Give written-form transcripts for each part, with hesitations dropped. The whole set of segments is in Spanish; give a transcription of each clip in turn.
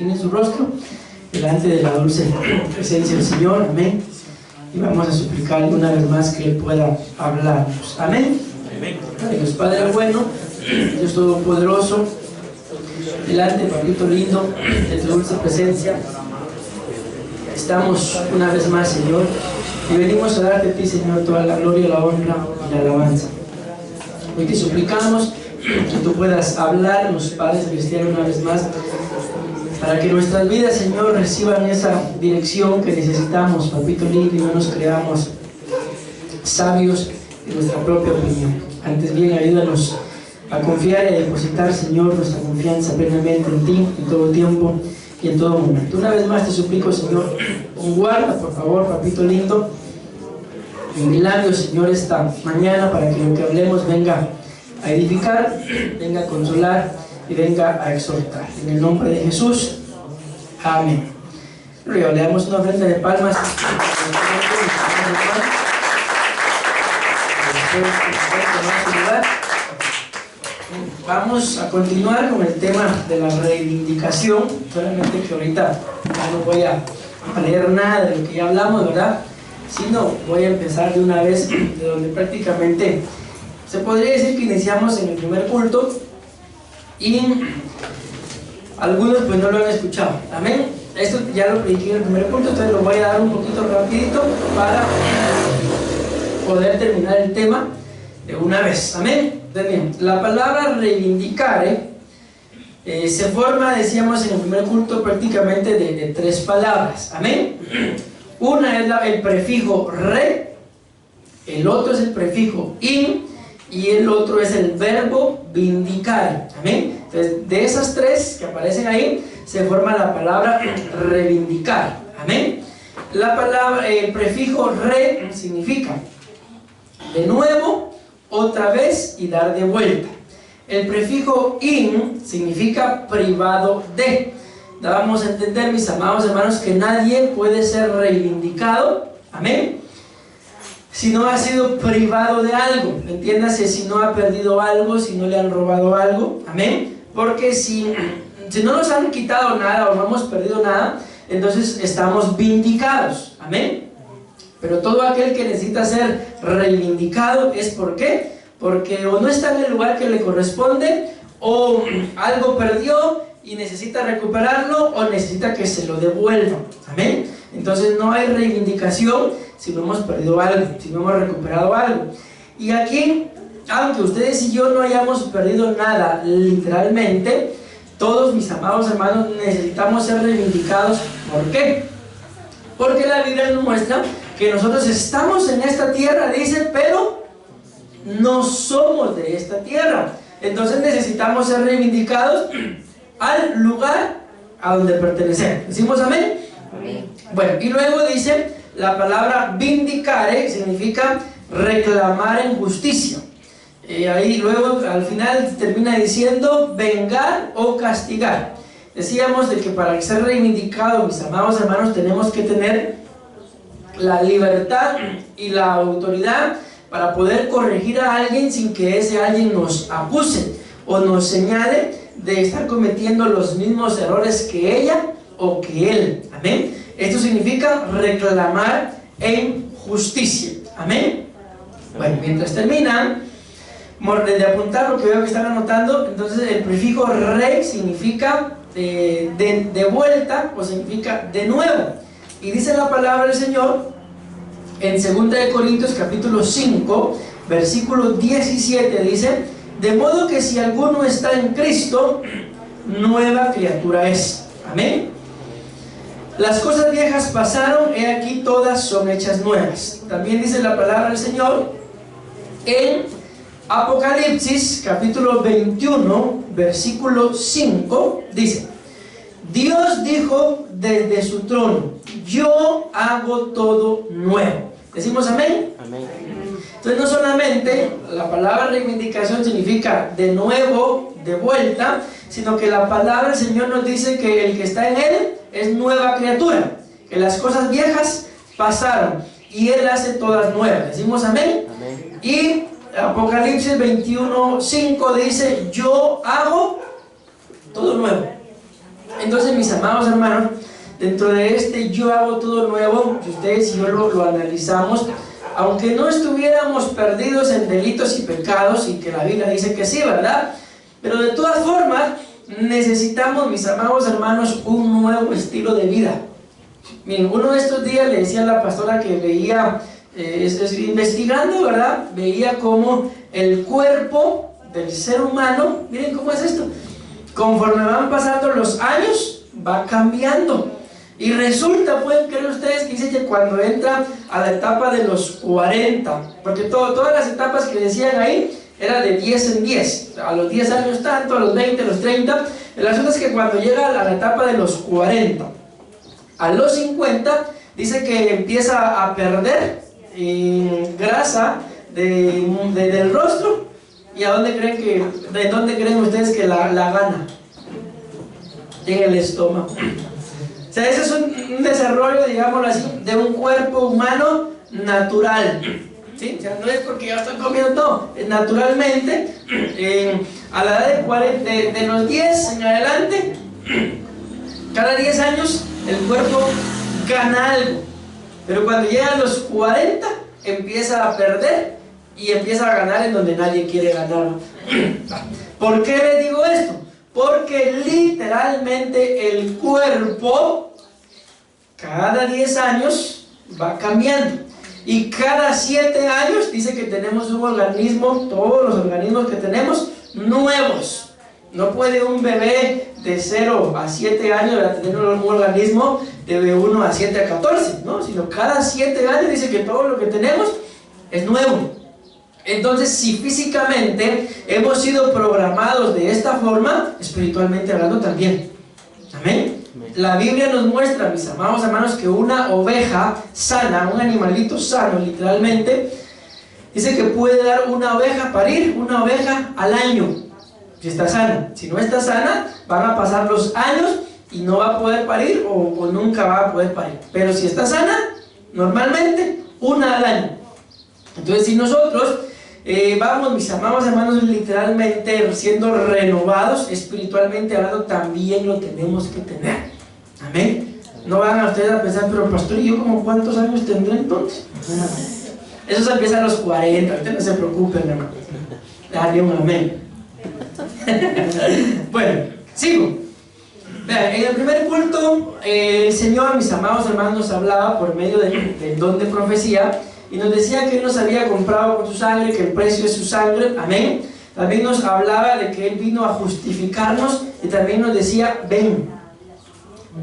inclinen su rostro delante de la dulce presencia del Señor, amén. Y vamos a suplicarle una vez más que Él pueda hablarnos, amén. Dios Padre bueno, Dios Todopoderoso, delante, papito lindo, de tu dulce presencia, estamos una vez más, Señor, y venimos a darte a ti, Señor, toda la gloria, la honra y la alabanza. Hoy te suplicamos que tú puedas hablarnos, Padre Celestial, una vez más, para que nuestras vidas, Señor, reciban esa dirección que necesitamos, papito lindo, y no nos creamos sabios en nuestra propia opinión. Antes bien, ayúdanos a confiar y a depositar, Señor, nuestra confianza plenamente en ti, en todo tiempo y en todo momento. Una vez más te suplico, Señor, guarda, por favor, papito lindo, en mi labio, Señor, esta mañana, para que lo que hablemos venga a edificar, venga a consolar y venga a exhortar. En el nombre de Jesús, amén. Le damos una ofrenda de palmas. Vamos a continuar con el tema de la reivindicación, solamente que ahorita no voy a leer nada de lo que ya hablamos, ¿verdad? Sino voy a empezar de una vez de donde prácticamente se podría decir que iniciamos en el primer culto y algunos pues no lo han escuchado, amén. Esto ya lo prediqué en el primer culto, entonces lo voy a dar un poquito rapidito para poder terminar el tema de una vez, amén. Entonces, bien, la palabra reivindicar se forma, decíamos en el primer culto, prácticamente de tres palabras, amén. Una es el prefijo re, el otro es el prefijo in y el otro es el verbo vindicar, amén. Entonces, de esas tres que aparecen ahí se forma la palabra reivindicar, amén. La palabra, el prefijo re significa de nuevo, otra vez y dar de vuelta. El prefijo in significa privado de. Dábamos a entender, mis amados hermanos, que nadie puede ser reivindicado, amén, si no ha sido privado de algo. Entiéndase, si no ha perdido algo, si no le han robado algo, amén. Porque si no nos han quitado nada o no hemos perdido nada, entonces estamos vindicados, amén. Pero todo aquel que necesita ser reivindicado es ¿por qué? Porque o no está en el lugar que le corresponde, o algo perdió y necesita recuperarlo, o necesita que se lo devuelvan, amén. Entonces no hay reivindicación si no hemos perdido algo, si no hemos recuperado algo. Y aquí, aunque ustedes y yo no hayamos perdido nada literalmente, todos, mis amados hermanos, necesitamos ser reivindicados. ¿Por qué? Porque la Biblia nos muestra que nosotros estamos en esta tierra, dice, pero no somos de esta tierra. Entonces necesitamos ser reivindicados al lugar a donde pertenecemos. ¿Decimos amén? Amén. Bueno, y luego dice la palabra vindicare, significa reclamar en justicia. Ahí luego al final termina diciendo vengar o castigar. Decíamos de que para ser reivindicado, mis amados hermanos, tenemos que tener la libertad y la autoridad para poder corregir a alguien sin que ese alguien nos acuse o nos señale de estar cometiendo los mismos errores que ella o que él, amén. Esto significa reclamar en justicia, amén. Bueno, mientras terminan de apuntar lo que veo que están anotando, entonces el prefijo re significa de vuelta, o significa de nuevo. Y dice la palabra del Señor en 2 de Corintios capítulo 5 versículo 17, dice: de modo que si alguno está en Cristo, nueva criatura es, amén. Las cosas viejas pasaron, he aquí todas son hechas nuevas. También dice la palabra del Señor en Apocalipsis capítulo 21 versículo 5, dice: Dios dijo desde su trono, yo hago todo nuevo. ¿Decimos amén? Amén. Entonces no solamente la palabra reivindicación significa de nuevo, de vuelta, sino que la palabra del Señor nos dice que el que está en Él es nueva criatura, que las cosas viejas pasaron y Él hace todas nuevas. ¿Decimos amén? Amén. Y Apocalipsis 21:5 dice: yo hago todo nuevo. Entonces, mis amados hermanos, dentro de este yo hago todo nuevo, si ustedes y yo lo analizamos, aunque no estuviéramos perdidos en delitos y pecados, y que la Biblia dice que sí, ¿verdad? Pero de todas formas, necesitamos, mis amados hermanos, un nuevo estilo de vida. Miren, uno de estos días le decía a la pastora que veía, investigando, ¿verdad? Veía cómo el cuerpo del ser humano, miren cómo es esto, conforme van pasando los años, va cambiando. Y resulta, pueden creer ustedes, que dice que cuando entra a la etapa de los 40, porque todas las etapas que decían ahí era de 10 en 10, a los 10 años tanto, a los 20, a los 30, el asunto es que cuando llega a la etapa de los 40, a los 50, dice que empieza a perder grasa del rostro. ¿Y a dónde creen de dónde creen ustedes que la gana? En el estómago. O sea, ese es un desarrollo, digámoslo así, de un cuerpo humano natural. ¿Sí? O sea, no es porque ya estoy comiendo, no, naturalmente, a la edad de 40, de los 10 en adelante, cada 10 años el cuerpo gana algo, pero cuando llega a los 40 empieza a perder y empieza a ganar en donde nadie quiere ganar. ¿Por qué les digo esto? Porque literalmente el cuerpo cada 10 años va cambiando. Y cada 7 años dice que tenemos un organismo, todos los organismos que tenemos, nuevos. No puede un bebé de 0 a 7 años tener un organismo de 1 a 7 a 14, ¿no? Sino cada 7 años dice que todo lo que tenemos es nuevo. Entonces, si físicamente hemos sido programados de esta forma, espiritualmente hablando también. Amén. La Biblia nos muestra, mis amados hermanos, que una oveja sana, un animalito sano, literalmente, dice que puede dar una oveja, parir una oveja al año, si está sana. Si no está sana, van a pasar los años y no va a poder parir o nunca va a poder parir. Pero si está sana, normalmente, una al año. Entonces, si nosotros vamos, mis amados hermanos, literalmente siendo renovados, espiritualmente hablando, también lo tenemos que tener. Amén. No van a ustedes a pensar, pero pastor, ¿y yo como cuántos años tendré entonces? Eso se empieza a los 40, ustedes no se preocupen, hermano. Dale un amén. Bueno, sigo. Vean, en el primer culto, el Señor, mis amados hermanos, nos hablaba por medio del don de profecía y nos decía que Él nos había comprado con su sangre, que el precio es su sangre. Amén. También nos hablaba de que Él vino a justificarnos y también nos decía, ven.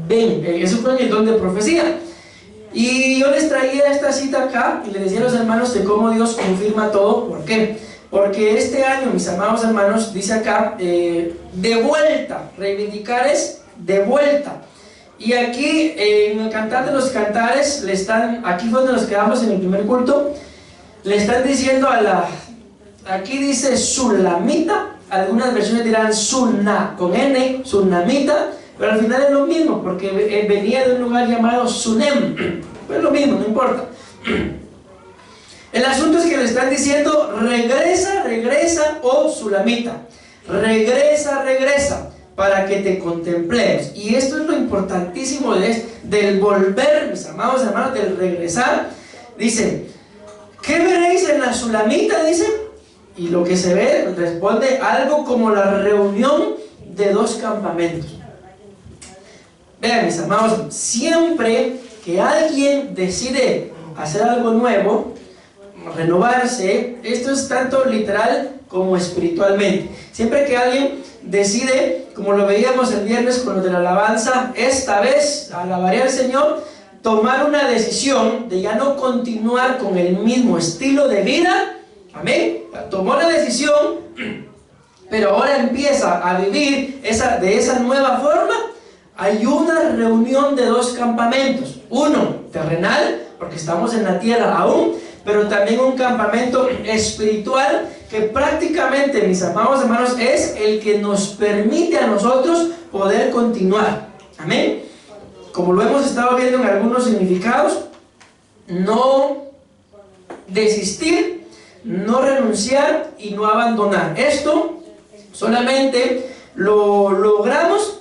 Ven, eso fue el don de profecía. Y yo les traía esta cita acá y les decía a los hermanos de cómo Dios confirma todo. ¿Por qué? Porque este año, mis amados hermanos, dice acá, de vuelta, reivindicar es de vuelta. Y aquí en el Cantar de los Cantares, aquí fue donde nos quedamos en el primer culto, le están diciendo aquí dice Sulamita, algunas versiones dirán Sunna, con N, Sunamita, pero al final es lo mismo, porque venía de un lugar llamado Sunem, pues es lo mismo, no importa. El asunto es que le están diciendo, regresa, oh Sulamita, regresa, para que te contemplemos. Y esto es lo importantísimo del volver, mis amados hermanos, del regresar. Dice, ¿qué veréis en la Sulamita? Dice, y lo que se ve responde algo como la reunión de dos campamentos. Vean, mis amados, siempre que alguien decide hacer algo nuevo, renovarse, esto es tanto literal como espiritualmente. Siempre que alguien decide, como lo veíamos el viernes con lo de la alabanza, esta vez alabaré al Señor, tomar una decisión de ya no continuar con el mismo estilo de vida. Amén. Tomó la decisión, pero ahora empieza a vivir de esa nueva forma. Hay una reunión de dos campamentos, uno terrenal, porque estamos en la tierra aún, pero también un campamento espiritual que prácticamente, mis amados hermanos, es el que nos permite a nosotros poder continuar. Amén. Como lo hemos estado viendo en algunos significados, no desistir, no renunciar y no abandonar. Esto solamente lo logramos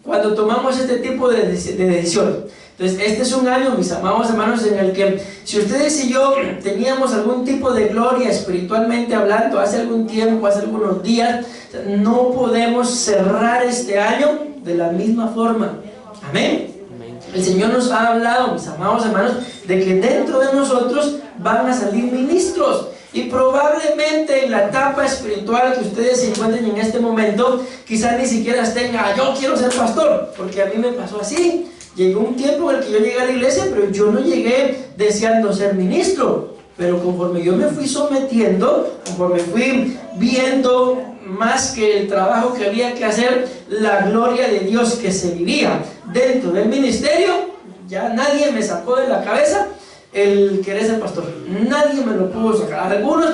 cuando tomamos este tipo de decisiones. Entonces, este es un año, mis amados hermanos, en el que si ustedes y yo teníamos algún tipo de gloria espiritualmente hablando hace algún tiempo, hace algunos días, no podemos cerrar este año de la misma forma. Amén. El Señor nos ha hablado, mis amados hermanos, de que dentro de nosotros van a salir ministros. Y probablemente en la etapa espiritual que ustedes se encuentren en este momento, quizás ni siquiera tengan, yo quiero ser pastor, porque a mí me pasó así. Llegó un tiempo en el que yo llegué a la iglesia, pero yo no llegué deseando ser ministro. Pero conforme yo me fui sometiendo, conforme fui viendo más que el trabajo que había que hacer, la gloria de Dios que se vivía dentro del ministerio, ya nadie me sacó de la cabeza el querer ser pastor. Nadie me lo pudo sacar. Algunos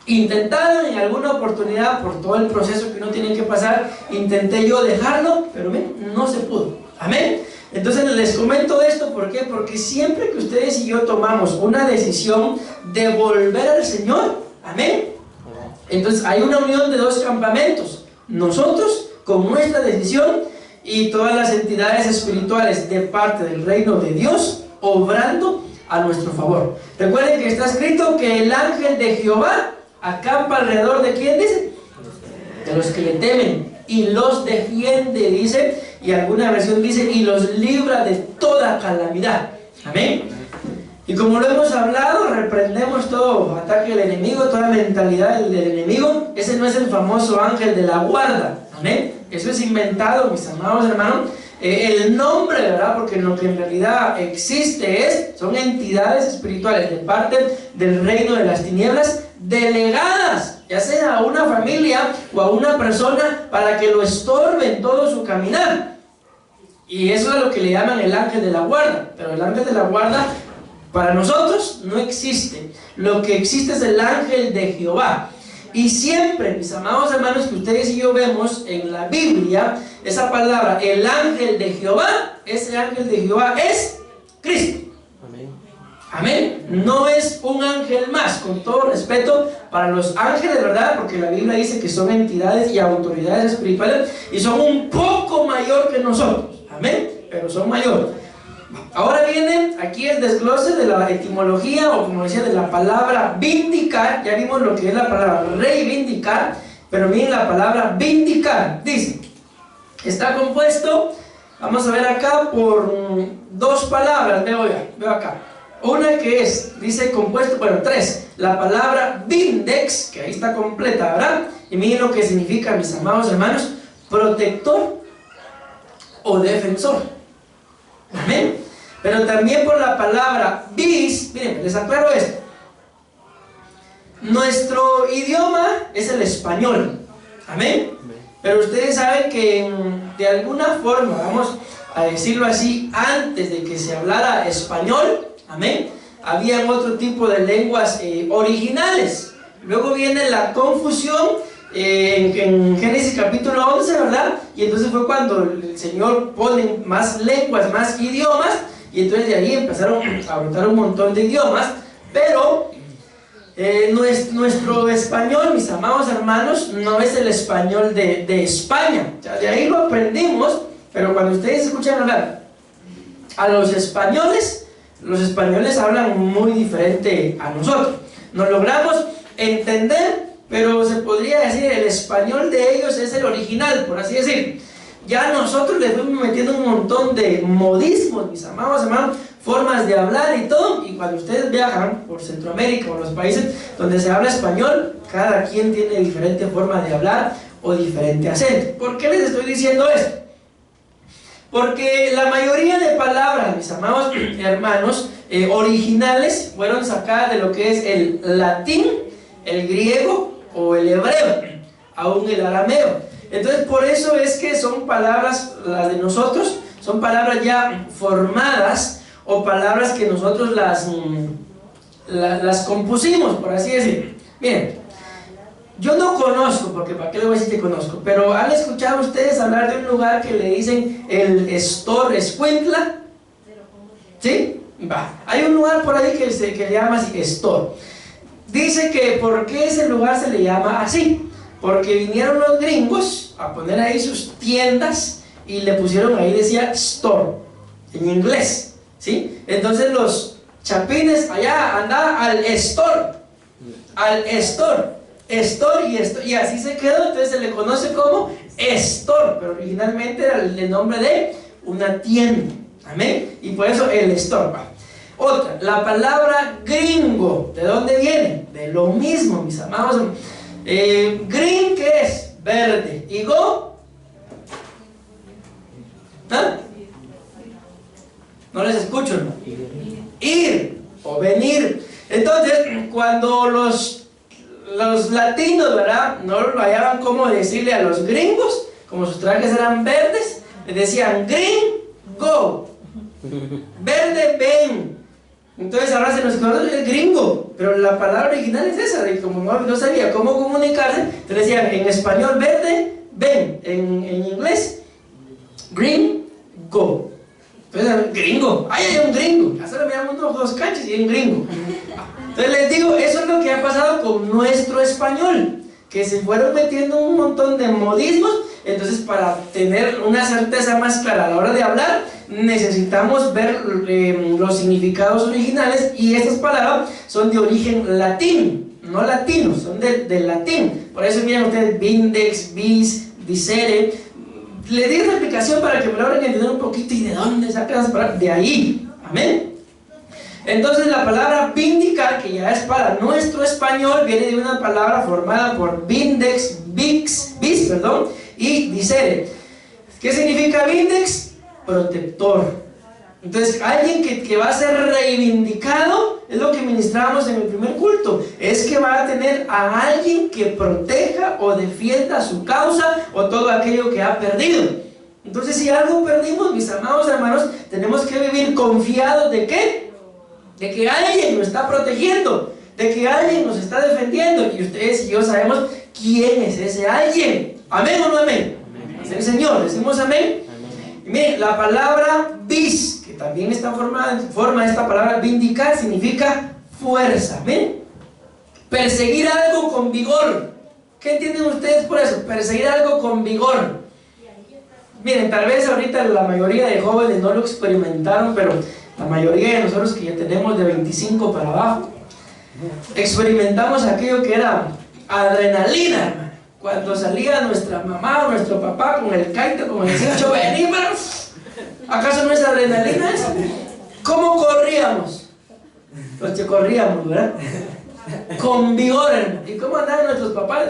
intentaron en alguna oportunidad, por todo el proceso que uno tiene que pasar, intenté yo dejarlo, pero no se pudo. Amén. Entonces les comento esto, ¿por qué? Porque siempre que ustedes y yo tomamos una decisión de volver al Señor, amén, entonces hay una unión de dos campamentos, nosotros con nuestra decisión y todas las entidades espirituales de parte del reino de Dios obrando a nuestro favor. Recuerden que está escrito que el ángel de Jehová acampa alrededor de ¿quién dice? De los que le temen y los defiende, dice. Y alguna versión dice, y los libra de toda calamidad. Amén. Y como lo hemos hablado, reprendemos todo ataque del enemigo, toda mentalidad del enemigo. Ese no es el famoso ángel de la guarda. Amén. Eso es inventado, mis amados hermanos. El nombre, ¿verdad? Porque lo que en realidad existe son entidades espirituales de parte del reino de las tinieblas, delegadas, ya sea a una familia o a una persona, para que lo estorben todo su caminar. Y eso es lo que le llaman el ángel de la guarda. Pero el ángel de la guarda para nosotros no existe. Lo que existe es el ángel de Jehová. Y siempre, mis amados hermanos, que ustedes y yo vemos en la Biblia, esa palabra, el ángel de Jehová, ese ángel de Jehová es Cristo. Amén. Amén. No es un ángel más, con todo respeto para los ángeles, ¿verdad? Porque la Biblia dice que son entidades y autoridades espirituales y son un poco mayor que nosotros. Amén. Pero son mayores. Ahora viene aquí el desglose de la etimología, o como decía, de la palabra vindicar. Ya vimos lo que es la palabra reivindicar, pero miren la palabra vindicar. Dice, está compuesto, vamos a ver acá, por dos palabras. Veo acá. Una que dice compuesto, bueno, tres. La palabra vindex, que ahí está completa, ¿verdad? Y miren lo que significa, mis amados hermanos, protector o defensor. Amén. Pero también por la palabra vis, miren, les aclaro esto. Nuestro idioma es el español. Amén. Pero ustedes saben que de alguna forma, vamos a decirlo así, antes de que se hablara español, amén, habían otro tipo de lenguas originales. Luego viene la confusión en Génesis capítulo 11, ¿verdad? Y entonces fue cuando el Señor pone más lenguas, más idiomas, y entonces de ahí empezaron a brotar un montón de idiomas. Pero nuestro español, mis amados hermanos, no es el español de España. O sea, de ahí lo aprendimos, pero cuando ustedes escuchan hablar a los españoles hablan muy diferente a nosotros. Nos logramos entender, pero se podría decir el español de ellos es el original, por así decir. Ya nosotros le fuimos metiendo un montón de modismos, mis amados hermanos, formas de hablar y todo. Y cuando ustedes viajan por Centroamérica o los países donde se habla español, cada quien tiene diferente forma de hablar o diferente acento. ¿Por qué les estoy diciendo esto? Porque la mayoría de palabras, mis amados hermanos, originales, fueron sacadas de lo que es el latín, el griego o el hebreo, aún el arameo. Entonces por eso es que son palabras, las de nosotros, son palabras ya formadas, o palabras que nosotros las compusimos, por así decir. Miren, yo no conozco, porque para qué le voy a decir que conozco, pero ¿han escuchado ustedes hablar de un lugar que le dicen el Escuintla? ¿Sí? Va. Hay un lugar por ahí que le llama así, Estor. Dice que ¿por qué ese lugar se le llama así? Porque vinieron los gringos a poner ahí sus tiendas y le pusieron ahí, decía store, en inglés, ¿sí? Entonces los chapines allá andaban al store, y así se quedó. Entonces se le conoce como store, pero originalmente era el nombre de una tienda, amén, y por eso el store. Otra, la palabra gringo, ¿de dónde viene? De lo mismo, mis amados. Green, ¿qué es? Verde. ¿Y go? ¿Ah? No les escucho, ¿no? Ir o venir. Entonces, cuando los latinos, ¿verdad?, no lo hallaban como decirle a los gringos, como sus trajes eran verdes, les decían green, go. Verde, ven. Entonces ahora se nos conoce el gringo, pero la palabra original es esa, y como no sabía cómo comunicarse, entonces decían en español verde, ven, en inglés green, go. Entonces, gringo, ¡ay, hay un gringo! Ya solo miramos unos dos canchos y hay un gringo. Entonces les digo, eso es lo que ha pasado con nuestro español, que se fueron metiendo un montón de modismos. Entonces, para tener una certeza más clara a la hora de hablar, necesitamos ver los significados originales, y estas palabras son de origen latín, no latino, son del latín. Por eso miren ustedes, vindex, vis, dicere. Les di esta explicación para que me logren entender un poquito y de dónde sacan las palabras, de ahí, amén. Entonces la palabra vindicar, que ya es para nuestro español, viene de una palabra formada por vindex, vis, y dicere. ¿Qué significa vindex? Protector. Entonces alguien que va a ser reivindicado, es lo que ministrábamos en el primer culto, es que va a tener a alguien que proteja o defienda su causa o todo aquello que ha perdido. Entonces, si algo perdimos, mis amados hermanos, tenemos que vivir confiados ¿de qué? De que alguien nos está protegiendo, de que alguien nos está defendiendo, y ustedes y yo sabemos quién es ese alguien. ¿Amén o no amén? Es el Señor. ¿Decimos amén? Y miren, la palabra vis, que también está forma esta palabra vindicar, significa fuerza. ¿Amén? Perseguir algo con vigor. ¿Qué entienden ustedes por eso? Perseguir algo con vigor. Miren, tal vez ahorita la mayoría de jóvenes no lo experimentaron, pero la mayoría de nosotros que ya tenemos de 25 para abajo, experimentamos aquello que era adrenalina, hermano. Cuando salía nuestra mamá o nuestro papá con el caito, con el cincho, vení, pero ¿acaso no es adrenalina eso? ¿Cómo corríamos? Pues que corríamos, ¿verdad? Con vigor, hermano. ¿Y cómo andaban nuestros papás?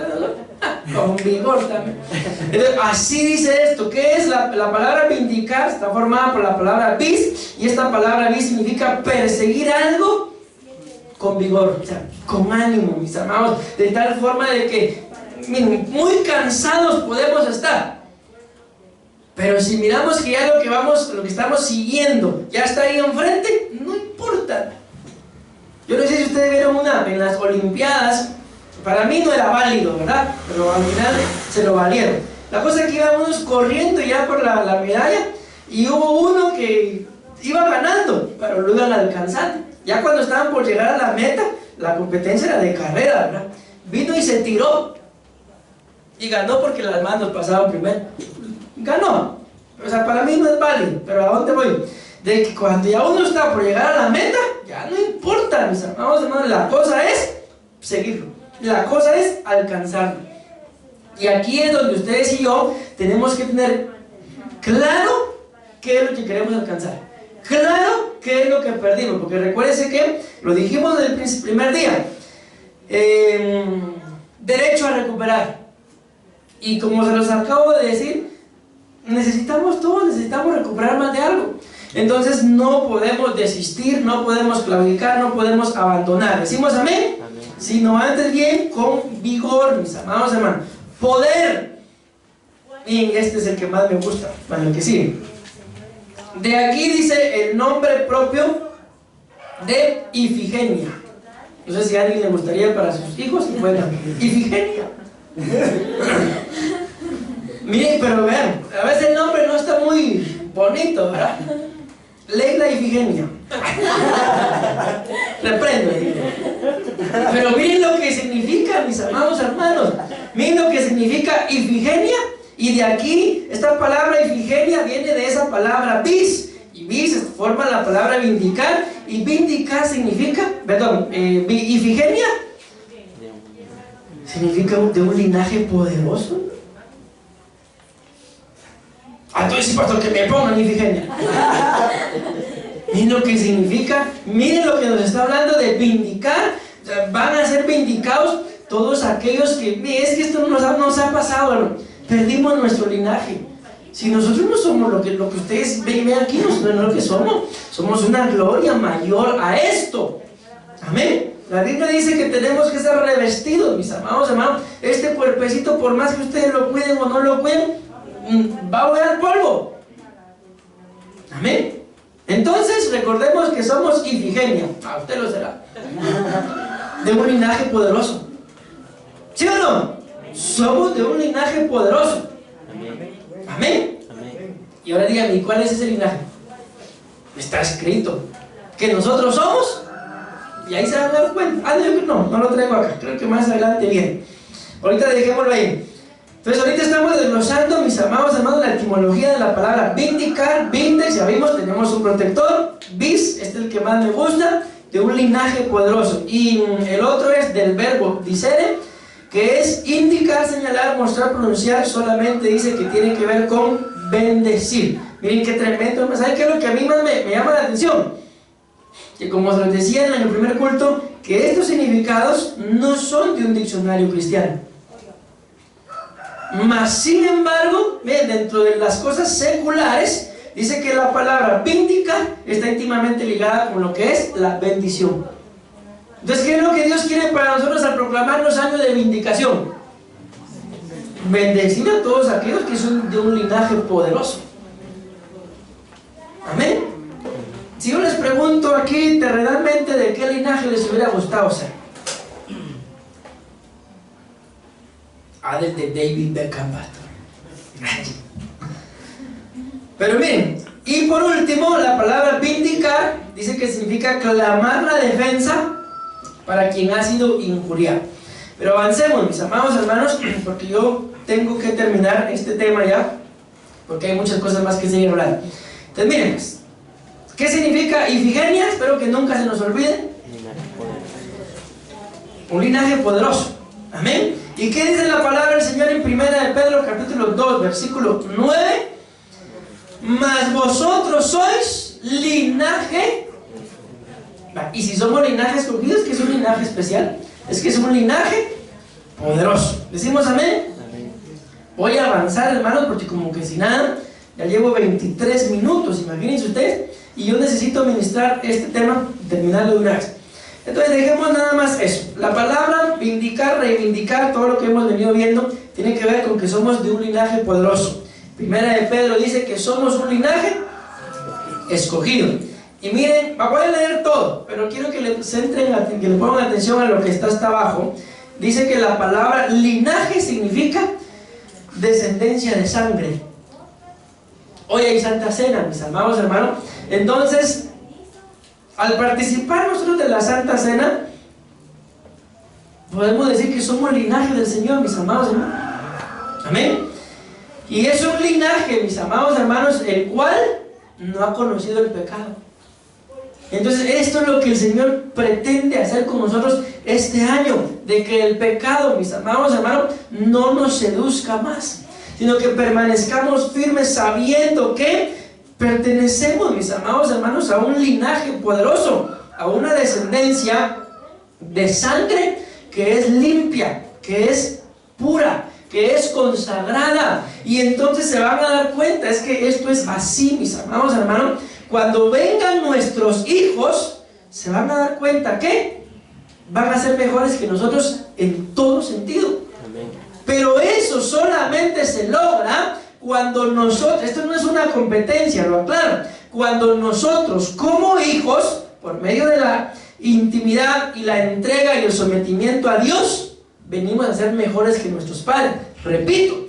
Con vigor también. Entonces, así dice esto. ¿Qué es? La palabra vindicar está formada por la palabra vis, y esta palabra vis significa perseguir algo con vigor, o sea, con ánimo, mis amados, de tal forma de que, miren, muy cansados podemos estar, pero si miramos que ya lo que estamos siguiendo ya está ahí enfrente, no importa. Yo no sé si ustedes vieron en las Olimpiadas, para mí no era válido, ¿verdad? Pero al final se lo valieron. La cosa es que íbamos corriendo ya por la medalla, y hubo uno que iba ganando, pero lo iban alcanzando. Ya cuando estaban por llegar a la meta, la competencia era de carrera, ¿verdad? Vino y se tiró, y ganó porque las manos pasaban primero. Ganó. O sea, para mí no es válido, pero ¿a dónde voy? De que cuando ya uno está por llegar a la meta, ya no importa, mis amados hermanos, la cosa es seguirlo, la cosa es alcanzarlo. Y aquí es donde ustedes y yo tenemos que tener claro qué es lo que queremos alcanzar, claro qué es lo que perdimos, porque recuérdense que lo dijimos desde el primer día, derecho a recuperar. Y como se los acabo de decir, todos necesitamos recuperar más de algo. Entonces no podemos desistir, no podemos claudicar, no podemos abandonar. ¿Decimos amén? Amén. Sino antes bien con vigor, mis amados hermanos. Poder. Y este es el que más me gusta, para el que sigue. De aquí dice el nombre propio de Ifigenia. No sé si a alguien le gustaría para sus hijos. Bueno, Ifigenia. Miren, pero vean, a veces el nombre no está muy bonito, ¿verdad? Leila Ifigenia. Reprendo. Pero miren lo que significa, mis amados hermanos. Miren lo que significa Ifigenia. Y de aquí, esta palabra Ifigenia viene de esa palabra vis. Y vis forma la palabra vindicar. Y vindicar significa, Ifigenia significa de un linaje poderoso. Entonces sí, pastor, que me pongan Ifigenia. Miren lo que significa, miren lo que nos está hablando de vindicar. Van a ser vindicados todos aquellos que, es que esto nos ha pasado, ¿no? Perdimos nuestro linaje. Si nosotros no somos lo que ustedes ven aquí, no es lo que somos una gloria mayor a esto. Amén. La Biblia dice que tenemos que ser revestidos, mis amados hermanos. Este cuerpecito, por más que ustedes lo cuiden o no lo cuiden, va a volar polvo. Amén. Entonces recordemos que somos Ifigenia. Usted lo será. De un linaje poderoso. ¿Sí o no? Somos de un linaje poderoso. Amén. Y ahora díganme, ¿cuál es ese linaje? Está escrito que nosotros somos. Y ahí se van a dar cuenta. No lo traigo acá. Creo que más adelante viene. Ahorita dejémoslo ahí. Entonces ahorita estamos desglosando, mis amados hermanos, la etimología de la palabra vindicar, vindex, ya vimos, tenemos un protector, vis, este es el que más me gusta, de un linaje poderoso. Y el otro es del verbo dicere, que es indicar, señalar, mostrar, pronunciar, solamente dice que tiene que ver con bendecir. Miren qué tremendo, ¿saben qué es lo que a mí más me llama la atención? Que como se les decía en el primer culto, que estos significados no son de un diccionario cristiano. Mas sin embargo, dentro de las cosas seculares, dice que la palabra vindicar está íntimamente ligada con lo que es la bendición. Entonces, ¿qué es lo que Dios quiere para nosotros al proclamar los años de vindicación? Bendecir a todos aquellos que son de un linaje poderoso. Amén. Si yo les pregunto aquí terrenalmente de qué linaje les hubiera gustado ser. Del de David Beckham, pastor. Pero miren, y por último, la palabra vindicar dice que significa clamar la defensa para quien ha sido injuriado. Pero avancemos, mis amados hermanos, porque yo tengo que terminar este tema ya, porque hay muchas cosas más que seguir hablando. Entonces miren, ¿qué significa Ifigenia? Espero que nunca se nos olvide. Un linaje poderoso. Amén. ¿Y qué dice la palabra del Señor en 1 de Pedro capítulo 2 versículo 9? Mas vosotros sois linaje. Y si somos linaje escogido, es que es un linaje especial. Es que es un linaje poderoso. ¿Decimos amén? Voy a avanzar, hermanos, porque como que si nada, ya llevo 23 minutos, imagínense ustedes, y yo necesito ministrar este tema y terminarlo de una vez. Entonces dejemos nada más eso. La palabra vindicar, reivindicar, todo lo que hemos venido viendo, tiene que ver con que somos de un linaje poderoso. Primera de Pedro dice que somos un linaje escogido. Y miren, voy a leer todo, pero quiero que le centren, que le pongan atención a lo que está hasta abajo. Dice que la palabra linaje significa descendencia de sangre. Hoy hay Santa Cena, mis amados hermanos. Entonces, al participar nosotros de la Santa Cena, podemos decir que somos linaje del Señor, mis amados hermanos. Amén. Y es un linaje, mis amados hermanos, el cual no ha conocido el pecado. Entonces esto es lo que el Señor pretende hacer con nosotros este año, de que el pecado, mis amados hermanos, no nos seduzca más, sino que permanezcamos firmes sabiendo que pertenecemos, mis amados hermanos, a un linaje poderoso, a una descendencia de sangre que es limpia, que es pura, que es consagrada. Y entonces se van a dar cuenta, es que esto es así, mis amados hermanos. Cuando vengan nuestros hijos, se van a dar cuenta que van a ser mejores que nosotros en todo sentido. Amén. Pero eso solamente se logra cuando nosotros, esto no es una competencia, lo aclaro, cuando nosotros como hijos, por medio de la intimidad y la entrega y el sometimiento a Dios, venimos a ser mejores que nuestros padres. Repito,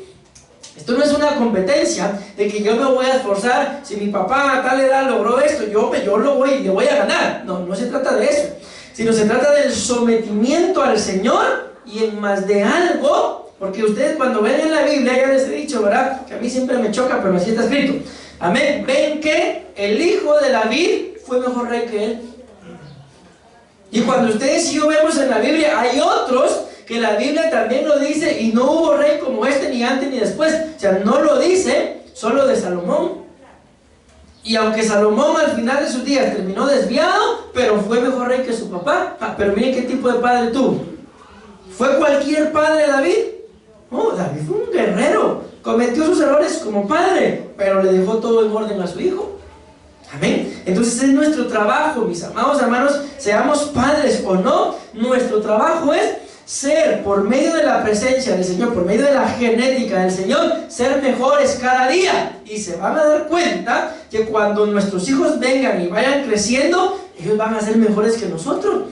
esto no es una competencia de que yo me voy a esforzar. Si mi papá a tal edad logró esto, yo le voy a ganar. No, no se trata de eso, sino se trata del sometimiento al Señor, y en más de algo Porque ustedes cuando ven en la Biblia, ya les he dicho, ¿verdad? Que a mí siempre me choca, pero así está escrito. Amén. Ven que el hijo de David fue mejor rey que él. Y cuando ustedes y yo vemos en la Biblia, hay otros que la Biblia también lo dice, y no hubo rey como este, ni antes ni después. O sea, no lo dice solo de Salomón. Y aunque Salomón al final de sus días terminó desviado, pero fue mejor rey que su papá. Pero miren qué tipo de padre tuvo. ¿Fue cualquier padre David? No, David fue un guerrero. Cometió sus errores como padre, pero le dejó todo en orden a su hijo. Amén. Entonces es nuestro trabajo, mis amados hermanos, seamos padres o no, nuestro trabajo es ser, por medio de la presencia del Señor, por medio de la genética del Señor, ser mejores cada día. Y se van a dar cuenta que cuando nuestros hijos vengan y vayan creciendo, ellos van a ser mejores que nosotros.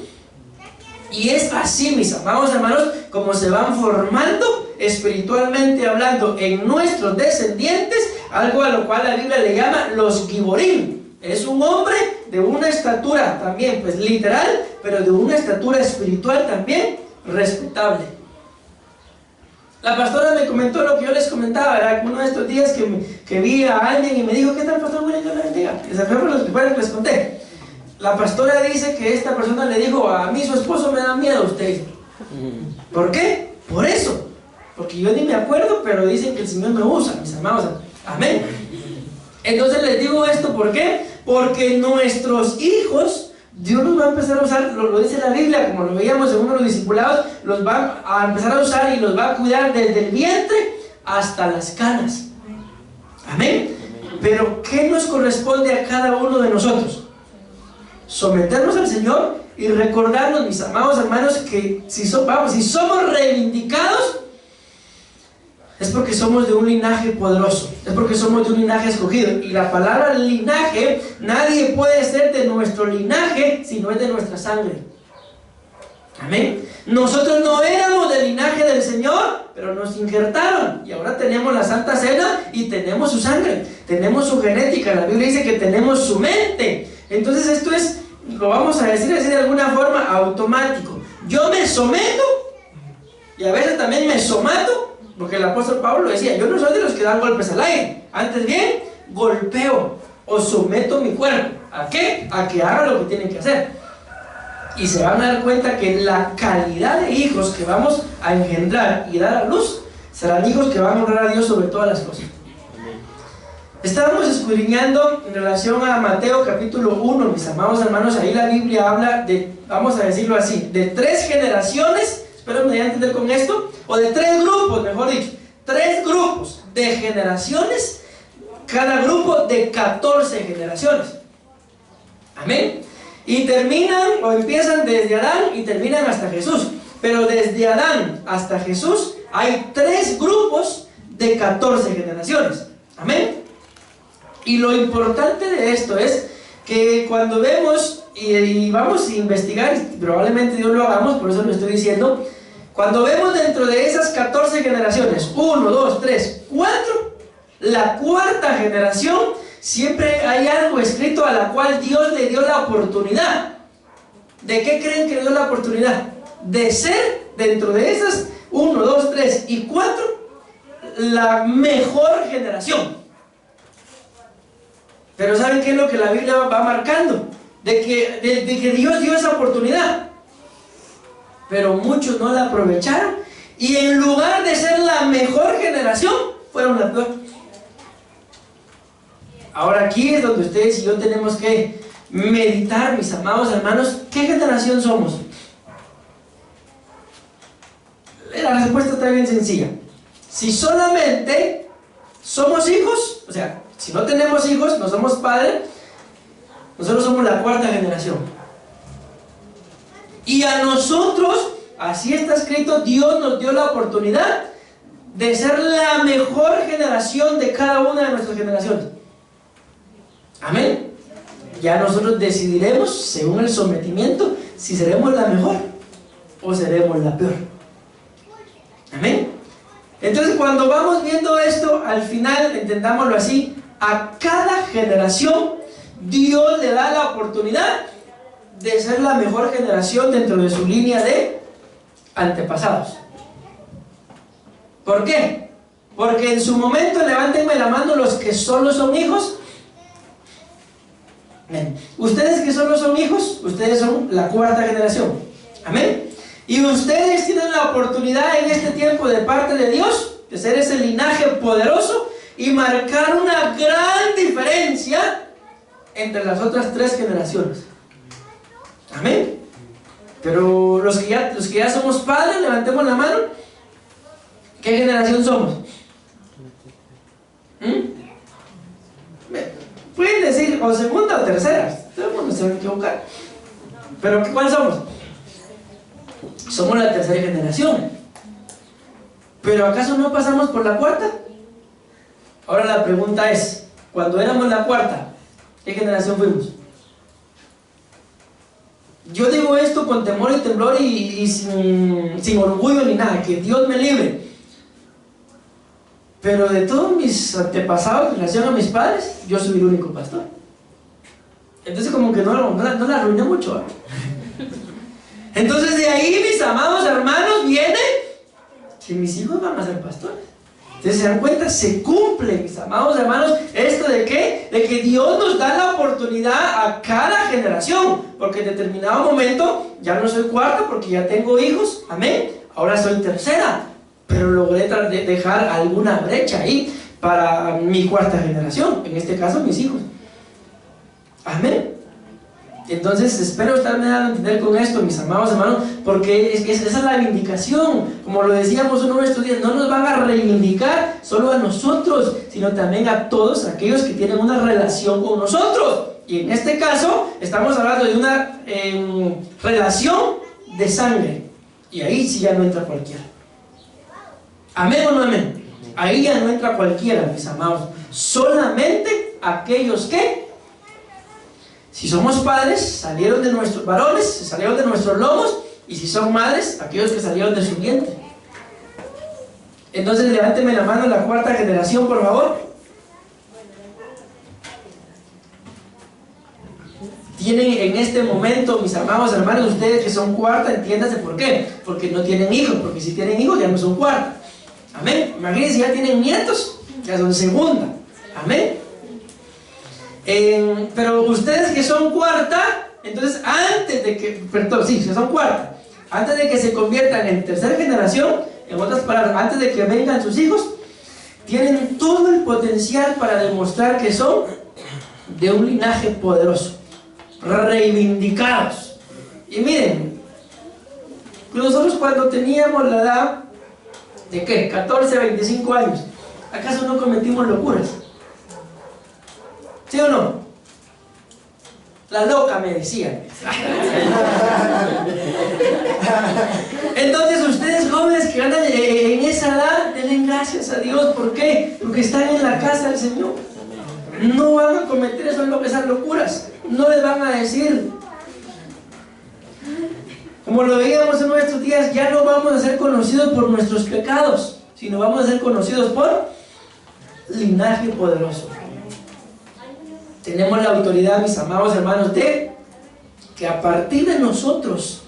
Y es así, mis amados hermanos, como se van formando espiritualmente hablando en nuestros descendientes, algo a lo cual la Biblia le llama los giborim. Es un hombre de una estatura también, pues literal, pero de una estatura espiritual también respetable. La pastora me comentó lo que yo les comentaba, ¿verdad? Uno de estos días que vi a alguien y me dijo, ¿qué tal, pastor? Bueno, Dios le bendiga. Esa fue por los que les conté. La pastora dice que esta persona le dijo, a mí su esposo me da miedo a usted. ¿Por qué? Por eso. Porque yo ni me acuerdo, pero dicen que el Señor me usa, mis amados. Amén. Entonces les digo esto, ¿por qué? Porque nuestros hijos, Dios los va a empezar a usar, lo dice la Biblia, como lo veíamos en uno de los discipulados, los va a empezar a usar y los va a cuidar desde el vientre hasta las canas. Amén. Pero ¿qué nos corresponde a cada uno de nosotros? Someternos al Señor y recordarnos, mis amados hermanos, que si somos reivindicados, es porque somos de un linaje poderoso, es porque somos de un linaje escogido. Y la palabra linaje, nadie puede ser de nuestro linaje si no es de nuestra sangre. Amén. Nosotros no éramos del linaje del Señor, pero nos injertaron. Y ahora tenemos la Santa Cena y tenemos su sangre, tenemos su genética. La Biblia dice que tenemos su mente. Entonces esto es, lo vamos a decir así de alguna forma, automático. Yo me someto y a veces también me somato. Porque el apóstol Pablo decía, yo no soy de los que dan golpes al aire, antes bien, golpeo o someto mi cuerpo. ¿A qué? A que haga lo que tienen que hacer. Y se van a dar cuenta que la calidad de hijos que vamos a engendrar y dar a luz, serán hijos que van a honrar a Dios sobre todas las cosas. Estábamos escudriñando en relación a Mateo capítulo 1, mis amados hermanos, ahí la Biblia habla de, vamos a decirlo así, de 3 generaciones, espero me vayan a entender con esto, o de 3 grupos, mejor dicho, 3 grupos de generaciones, cada grupo de 14 generaciones. Amén. Y terminan o empiezan desde Adán y terminan hasta Jesús. Pero desde Adán hasta Jesús hay 3 grupos de 14 generaciones. Amén. Y lo importante de esto es que cuando vemos y vamos a investigar, probablemente Dios lo hagamos, por eso lo estoy diciendo, cuando vemos dentro de esas 14 generaciones, 1, 2, 3, 4, la 4ª generación, siempre hay algo escrito a la cual Dios le dio la oportunidad. ¿De qué creen que le dio la oportunidad? De ser dentro de esas 1, 2, 3 y 4 la mejor generación. Pero ¿saben qué es lo que la Biblia va marcando? De que Dios dio esa oportunidad. Pero muchos no la aprovecharon. Y en lugar de ser la mejor generación, fueron la peor. Ahora aquí es donde ustedes y yo tenemos que meditar, mis amados hermanos, ¿qué generación somos? La respuesta está bien sencilla. Si solamente somos hijos, o sea, si no tenemos hijos, no somos padres, nosotros somos la 4ª generación. Y a nosotros, así está escrito, Dios nos dio la oportunidad de ser la mejor generación de cada una de nuestras generaciones. Amén. Ya nosotros decidiremos, según el sometimiento, si seremos la mejor o seremos la peor. Amén. Entonces, cuando vamos viendo esto, al final, entendámoslo así, a cada generación Dios le da la oportunidad de ser la mejor generación dentro de su línea de antepasados. ¿Por qué? Porque en su momento, levántenme la mano los que solo son hijos. Amén. Ustedes que solo son hijos, ustedes son la cuarta generación. Amén. Y ustedes tienen la oportunidad en este tiempo de parte de Dios de ser ese linaje poderoso y marcar una gran diferencia entre las otras tres generaciones. Amén. Pero los que ya somos padres, levantemos la mano. ¿Qué generación somos? Pueden decir o segunda o tercera. Todo el mundo se va a equivocar. Pero ¿cuál somos? Somos la tercera generación. ¿Pero acaso no pasamos por la cuarta? Ahora la pregunta es, cuando éramos la cuarta, ¿qué generación fuimos? Yo digo esto con temor y temblor y sin orgullo ni nada, que Dios me libre. Pero de todos mis antepasados en relación a mis padres, yo soy el único pastor. Entonces como que no la arruiné mucho, ¿eh? Entonces de ahí, mis amados hermanos, viene que mis hijos van a ser pastores. Entonces se dan cuenta, se cumple, mis amados hermanos, esto de ¿qué? De que Dios nos da la oportunidad a cada generación, porque en determinado momento ya no soy cuarta porque ya tengo hijos, amén, ahora soy tercera, pero logré dejar alguna brecha ahí para mi cuarta generación, en este caso mis hijos, amén. Entonces espero estarme dando a entender con esto, mis amados hermanos, porque esa es la reivindicación. Como lo decíamos uno de estos días, no nos van a reivindicar solo a nosotros, sino también a todos aquellos que tienen una relación con nosotros. Y en este caso estamos hablando de una relación de sangre, y ahí sí ya no entra cualquiera. ¿Amén o no amén? Ahí ya no entra cualquiera, mis amados, solamente aquellos que, si somos padres, salieron de nuestros varones, salieron de nuestros lomos, y si son madres, aquellos que salieron de su vientre. Entonces levánteme la mano la cuarta generación, por favor. Tienen en este momento, mis amados hermanos, ustedes que son cuarta, entiéndase por qué. Porque no tienen hijos, porque si tienen hijos ya no son cuarta. Amén. Imagínense, ya tienen nietos, ya son segunda. Amén. Pero ustedes que son cuarta, entonces antes de que, perdón, sí, que son cuarta, antes de que se conviertan en tercera generación, en otras palabras, antes de que vengan sus hijos, tienen todo el potencial para demostrar que son de un linaje poderoso, reivindicados. Y miren, nosotros cuando teníamos la edad de ¿qué? 14, 25 años, ¿acaso no cometimos locuras? ¿Sí o no? La loca me decía. Entonces ustedes jóvenes que andan en esa edad, denle gracias a Dios. ¿Por qué? Porque están en la casa del Señor. No van a cometer esas locuras. No les van a decir. Como lo veíamos en nuestros días, ya no vamos a ser conocidos por nuestros pecados, sino vamos a ser conocidos por linaje poderoso. Tenemos la autoridad, mis amados hermanos, de que a partir de nosotros,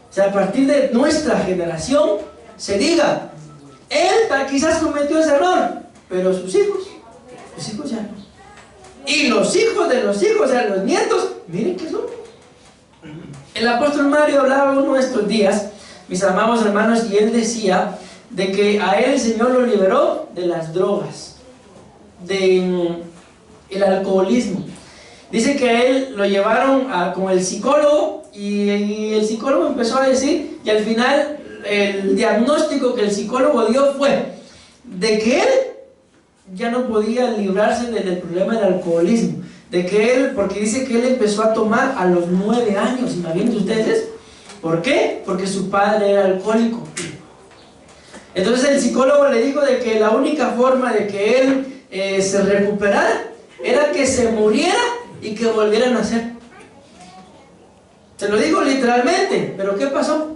o sea, a partir de nuestra generación, se diga, él quizás cometió ese error, pero sus hijos ya no. Y los hijos de los hijos, o sea, los nietos, miren qué son. El apóstol Mario hablaba uno de estos días, mis amados hermanos, y él decía de que a él el Señor lo liberó de las drogas, de el alcoholismo. Dice que a él lo llevaron con el psicólogo y el psicólogo empezó a decir, y al final el diagnóstico que el psicólogo dio fue de que él ya no podía librarse del problema del alcoholismo, de que él, porque dice que él empezó a tomar a los 9 años, imagínense ustedes. ¿Por qué? Porque su padre era alcohólico. Entonces el psicólogo le dijo de que la única forma de que él se recuperara era que se muriera y que volviera a nacer. Se lo digo literalmente, pero ¿qué pasó?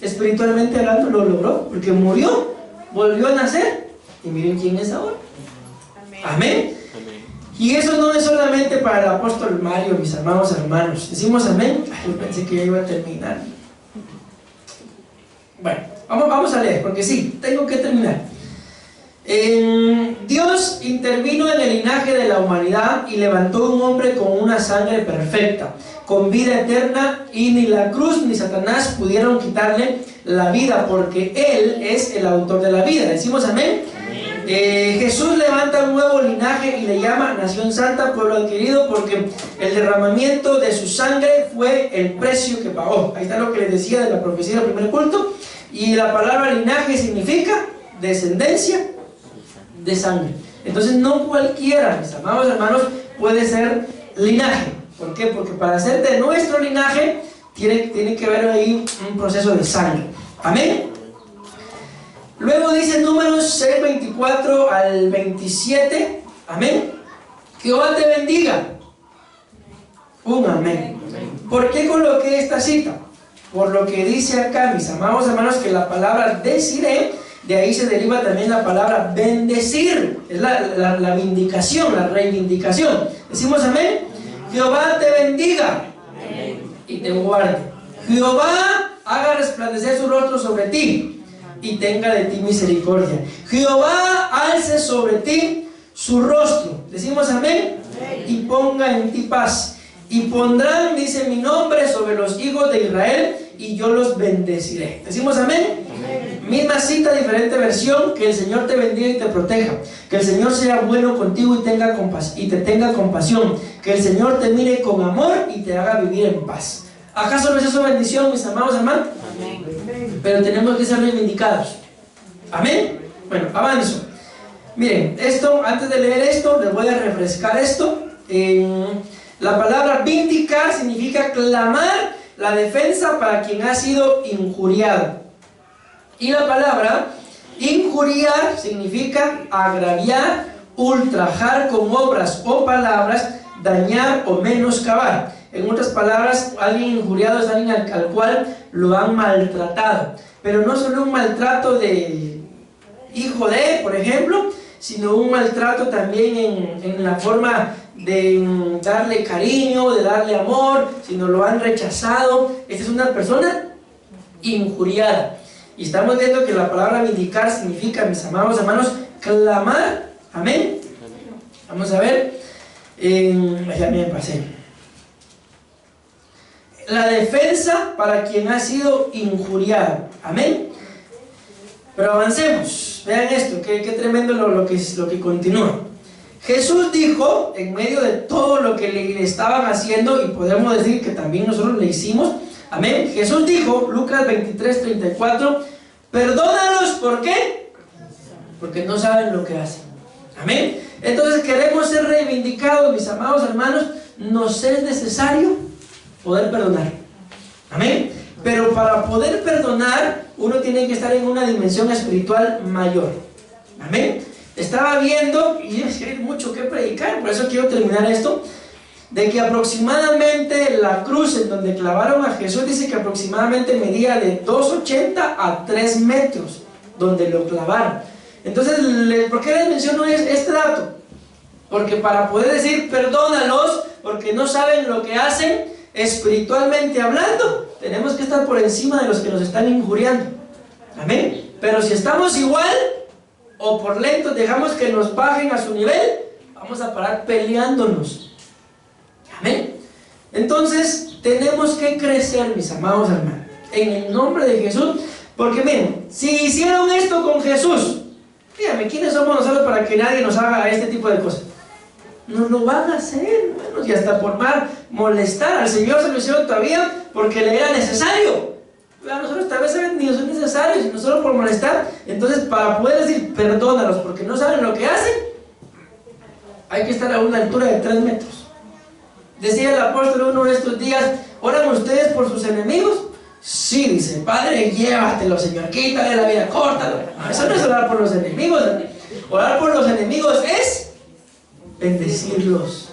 Espiritualmente hablando lo logró, porque murió, volvió a nacer, y miren quién es ahora. Amén. Y eso no es solamente para el apóstol Mario, mis amados hermanos. ¿Decimos amén? Ay, yo pensé que ya iba a terminar. Bueno, vamos a leer, porque sí, tengo que terminar. Dios intervino en el linaje de la humanidad y levantó un hombre con una sangre perfecta, con vida eterna, y ni la cruz ni Satanás pudieron quitarle la vida, porque Él es el autor de la vida. ¿Decimos amén? Jesús levanta un nuevo linaje y le llama nación santa, pueblo adquirido, porque el derramamiento de su sangre fue el precio que pagó. Ahí está lo que les decía de la profecía del primer culto. Y la palabra linaje significa descendencia de sangre. Entonces no cualquiera, mis amados hermanos, puede ser linaje. ¿Por qué? Porque para ser de nuestro linaje tiene que haber ahí un proceso de sangre. Amén. Luego dice Números 6, 24 al 27. Amén. Jehová te bendiga. Un amén. ¿Por qué coloqué esta cita? Por lo que dice acá, mis amados hermanos, que la palabra deciré, de ahí se deriva también la palabra bendecir. Es la vindicación, la reivindicación. Decimos amén. Jehová te bendiga y te guarde. Jehová haga resplandecer su rostro sobre ti y tenga de ti misericordia. Jehová alce sobre ti su rostro. Decimos amén. Y ponga en ti paz. Y pondrán, dice, mi nombre sobre los hijos de Israel y yo los bendeciré. Decimos amén. Misma cita, diferente versión. Que el Señor te bendiga y te proteja. Que el Señor sea bueno contigo y te tenga compasión. Que el Señor te mire con amor y te haga vivir en paz. ¿Acaso no es eso bendición, mis amados hermanos? Amén. Pero tenemos que ser reivindicados. Amén. Bueno, avanzo. Miren, esto, antes de leer esto, les voy a refrescar esto. La palabra vindicar significa clamar la defensa para quien ha sido injuriado. Y la palabra injuriar significa agraviar, ultrajar con obras o palabras, dañar o menoscabar. En otras palabras, alguien injuriado es alguien al cual lo han maltratado. Pero no solo un maltrato de hijo de, por ejemplo, sino un maltrato también en la forma de darle cariño, de darle amor, sino lo han rechazado. Esta es una persona injuriada. Y estamos viendo que la palabra vindicar significa, mis amados hermanos, clamar. Amén. Vamos a ver. Ya me pasé. La defensa para quien ha sido injuriado. Amén. Pero avancemos. Vean esto, qué tremendo lo que continúa. Jesús dijo, en medio de todo lo que le estaban haciendo, y podemos decir que también nosotros le hicimos, amén. Jesús dijo, Lucas 23, 34, perdónalos, ¿por qué? Porque no saben lo que hacen. Amén. Entonces queremos ser reivindicados, mis amados hermanos. Nos es necesario poder perdonar. Amén. Pero para poder perdonar, uno tiene que estar en una dimensión espiritual mayor. Amén. Estaba viendo, y es que hay mucho que predicar, por eso quiero terminar esto, de que aproximadamente la cruz en donde clavaron a Jesús, dice que aproximadamente medía de 2,80 a 3 metros, donde lo clavaron. Entonces, ¿por qué les menciono este dato? Porque para poder decir perdónalos, porque no saben lo que hacen, espiritualmente hablando, tenemos que estar por encima de los que nos están injuriando. Amén. Pero si estamos igual o por lentos dejamos que nos bajen a su nivel, vamos a parar peleándonos. Amén. Entonces tenemos que crecer, mis amados hermanos, en el nombre de Jesús. Porque miren, si hicieron esto con Jesús, dígame, ¿quiénes somos nosotros para que nadie nos haga este tipo de cosas? Nos lo van a hacer, hermanos, y hasta por molestar al Señor se lo hicieron todavía porque le era necesario. A nosotros tal vez ni son necesarios, sino solo por molestar. Entonces, para poder decir perdónalos porque no saben lo que hacen, hay que estar a una altura de 3 metros. Decía el apóstol uno de estos días, ¿oran ustedes por sus enemigos? Sí, dice, Padre, llévatelo, Señor, quítale la vida, córtalo. No, eso no es orar por los enemigos. Orar por los enemigos es bendecirlos,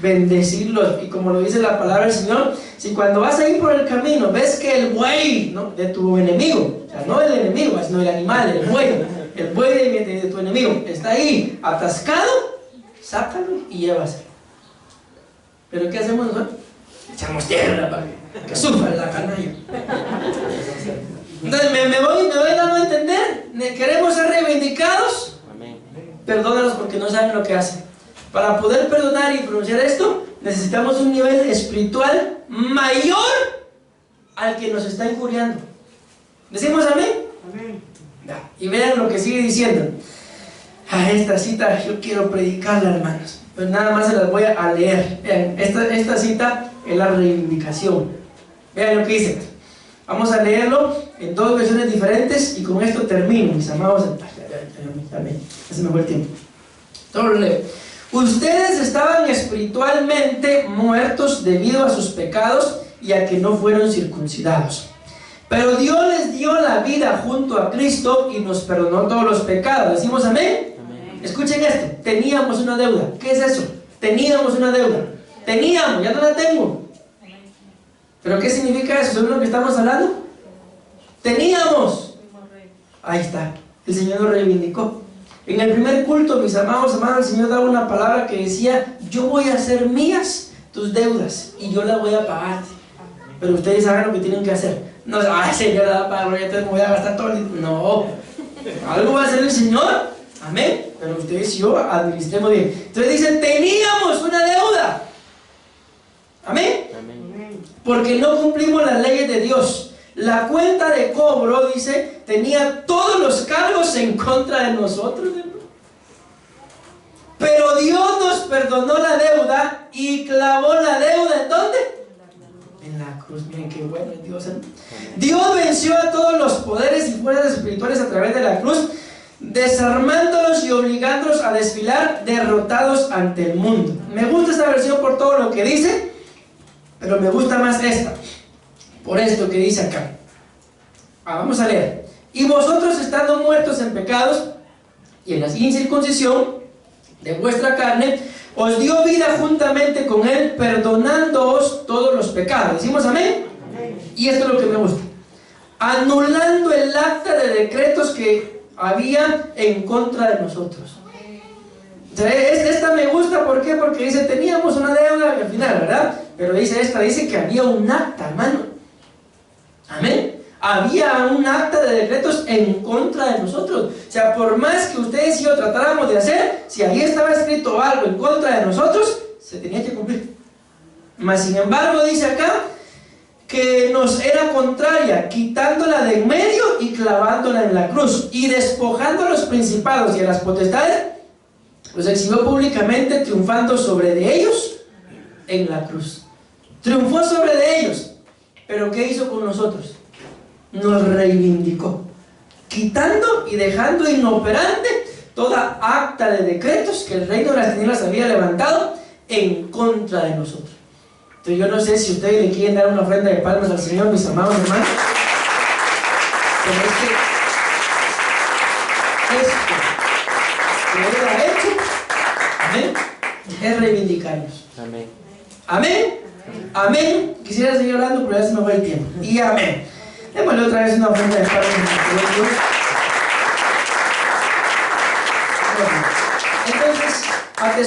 bendecirlos. Y como lo dice la palabra del Señor, si cuando vas a ir por el camino ves que el buey, ¿no?, de tu enemigo, o sea, no el enemigo, sino el animal, el buey de tu enemigo está ahí atascado, sácalo y llévaselo. ¿Pero qué hacemos nosotros? Echamos tierra para que sufra la canalla. Entonces me voy dando a entender. ¿Queremos ser reivindicados? Amén. perdónalos porque no saben lo que hacen. Para poder perdonar y pronunciar esto, necesitamos un nivel espiritual mayor al que nos está injuriando. ¿Decimos amén? Amén. Y vean lo que sigue diciendo. A esta cita yo quiero predicarla, hermanos. Pues nada más se las voy a leer. Vean, esta cita es la reivindicación. Vean lo que dice. Vamos a leerlo en dos versiones diferentes y con esto termino, mis amados. Amén. Ya se me fue el tiempo. Todo lo leo. Ustedes estaban espiritualmente muertos debido a sus pecados y a que no fueron circuncidados. Pero Dios les dio la vida junto a Cristo y nos perdonó todos los pecados. ¿Decimos amén? Amén. Escuchen esto. Teníamos una deuda. ¿Qué es eso? Teníamos una deuda. Teníamos, ya no la tengo. ¿Pero qué significa eso? ¿Según lo que estamos hablando? Teníamos. Ahí está. El Señor nos reivindicó. En el primer culto, mis amados hermanos, el Señor daba una palabra que decía: yo voy a hacer mías tus deudas y yo las voy a pagar. Pero ustedes saben lo que tienen que hacer. No, ay, Señor, la va a pagar, entonces me voy a gastar todo el... No, algo va a hacer el Señor. Amén. Pero ustedes y yo administremos bien. Entonces dice: teníamos una deuda. Amén. Amén. Porque no cumplimos las leyes de Dios. La cuenta de cobro, dice, tenía todos los cargos en contra de nosotros. Pero Dios nos perdonó la deuda y clavó la deuda ¿en dónde? En la cruz. Miren qué bueno es Dios, ¿eh? Dios venció a todos los poderes y fuerzas espirituales a través de la cruz, desarmándolos y obligándolos a desfilar derrotados ante el mundo. Me gusta esta versión por todo lo que dice, pero me gusta más esta, por esto que dice acá. Vamos a leer. Y vosotros, estando muertos en pecados y en la incircuncisión de vuestra carne, os dio vida juntamente con él, perdonándoos todos los pecados. ¿Decimos amén? Amén. Y esto es lo que me gusta: anulando el acta de decretos que había en contra de nosotros. O sea, esta me gusta, ¿por qué? Porque dice: teníamos una deuda al final, ¿verdad? Pero dice que había un acta, hermano. Amén. Había un acta de decretos en contra de nosotros. O sea, por más que ustedes y yo tratáramos de hacer, si ahí estaba escrito algo en contra de nosotros, se tenía que cumplir. Mas sin embargo dice acá que nos era contraria, quitándola de en medio y clavándola en la cruz, y despojando a los principados y a las potestades, los exhibió públicamente, triunfando sobre de ellos en la cruz. Triunfó sobre de ellos. Pero ¿qué hizo con nosotros? Nos reivindicó, quitando y dejando inoperante toda acta de decretos que el reino de las tinieblas había levantado en contra de nosotros. Entonces yo no sé si ustedes le quieren dar una ofrenda de palmas al Señor, mis amados hermanos, pero esto que Él ha hecho, amén, es reivindicarnos. Amén. Amén. Amén. Quisiera seguir hablando, pero ya se me va el tiempo. Y amén. Démosle otra vez una ofrenda de palmas al Señor.